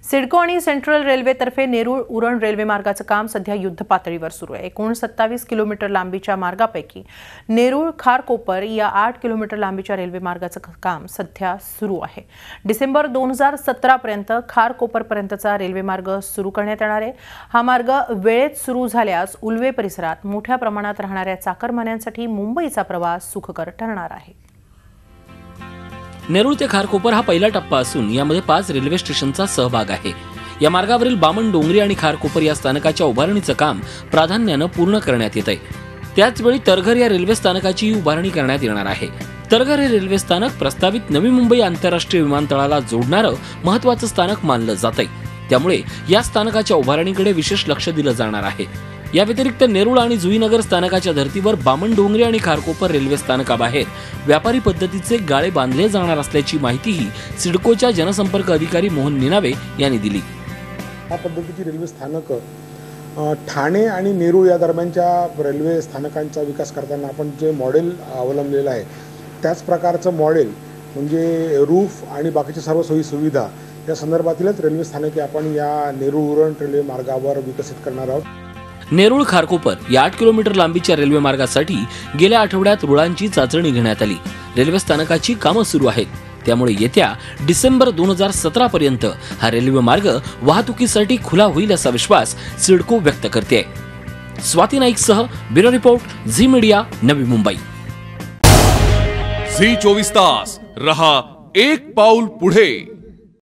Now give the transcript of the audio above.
सिडको आणि central रेल्वेतर्फे Nerul Uran railway मार्गाचं काम सध्या युद्ध पातळीवर सुरू आहे। 29 किलोमीटर लांबीच्या मार्गापैकी नेरूळ खारकोपर या 8 किलोमीटर लांबीच्या रेल्वे मार्गाचं काम सध्या सुरू आहे। डिसेंबर 2017 पर्यंत खारकोपर पर्यंतचा रेल्वे मार्ग सुरू करण्यात येणार आहे। हा मार्ग वेळेत सुरू झाल्यास उल्वे परिसरात मोठ्या प्रमाणात राहणाऱ्या चाकरमान्यांसाठी मुंबईचा प्रवास सुखकर ठरणार आहे। नेरूळ ते खारकोपर हा पहिला टप्पा असून यामध्ये 5 रेल्वे स्टेशनचा सहभाग आहे। या मार्गावरील बामणडोंगरी आणि खारकोपर या स्थानकाच्या उभारणीचं काम प्राधान्याने पूर्ण करण्यात येत आहे। त्याचवेळी तरघर या रेल्वे स्थानकाची उभारणी करण्यात येणार आहे। तरघर हे रेल्वे स्थानक प्रस्तावित नवी मुंबई आंतरराष्ट्रीय विमानतळाला जोडणारं महत्त्वाचं स्थानक मानलं जात आहे। त्यामुळे या स्थानकाच्या उभारणीकडे विशेष लक्ष दिलं जाणार आहे। या व्यतिरिक्त नेरूळ आणि जुईनगर स्थानकाच्या धर्तीवर बामणडोंगरी आणि खारकोपर रेल्वे स्थानकाबाहेर व्यापारी पद्धतीचे गाळे बांधले जाणार असल्याची माहितीही सिडकोच्या जनसंपर्क अधिकारी मोहन निनावे यांनी दिली। या पद्धतीची रेल्वे स्थानक ठाणे आणि नेरूळ या दरम्यानच्या रेल्वे स्थानकांचा विकास करताना आपण जे मॉडेल अवलंबलेलं आहे त्याच प्रकारचं मॉडेल म्हणजे रूफ आणि बाकीच्या सर्व सोयी सुविधा या संदर्भातीलच रेल्वे स्थानके आपण या नेरूळ उरण रेल्वे मार्गावर विकसित करणार आहोत। नेरूळ खारकोपर या 8 किलोमीटर लांबीच्या रेल्वे मार्गासाठी गेल्या आठवड्यात रुळांची चाचणी घेण्यात आली। रेल्वे स्थानकाची कामं सुरू आहेत, त्यामुळे येत्या डिसेंबर 2017 पर्यंत हा रेल्वे मार्ग वाहतुकीसाठी खुला होईल असा विश्वास सिडको व्यक्त करते। स्वाती नाईकसह bureau report Zee media, Navi Mumbai. Zee 24 तास रहा एक पाऊल पुढे।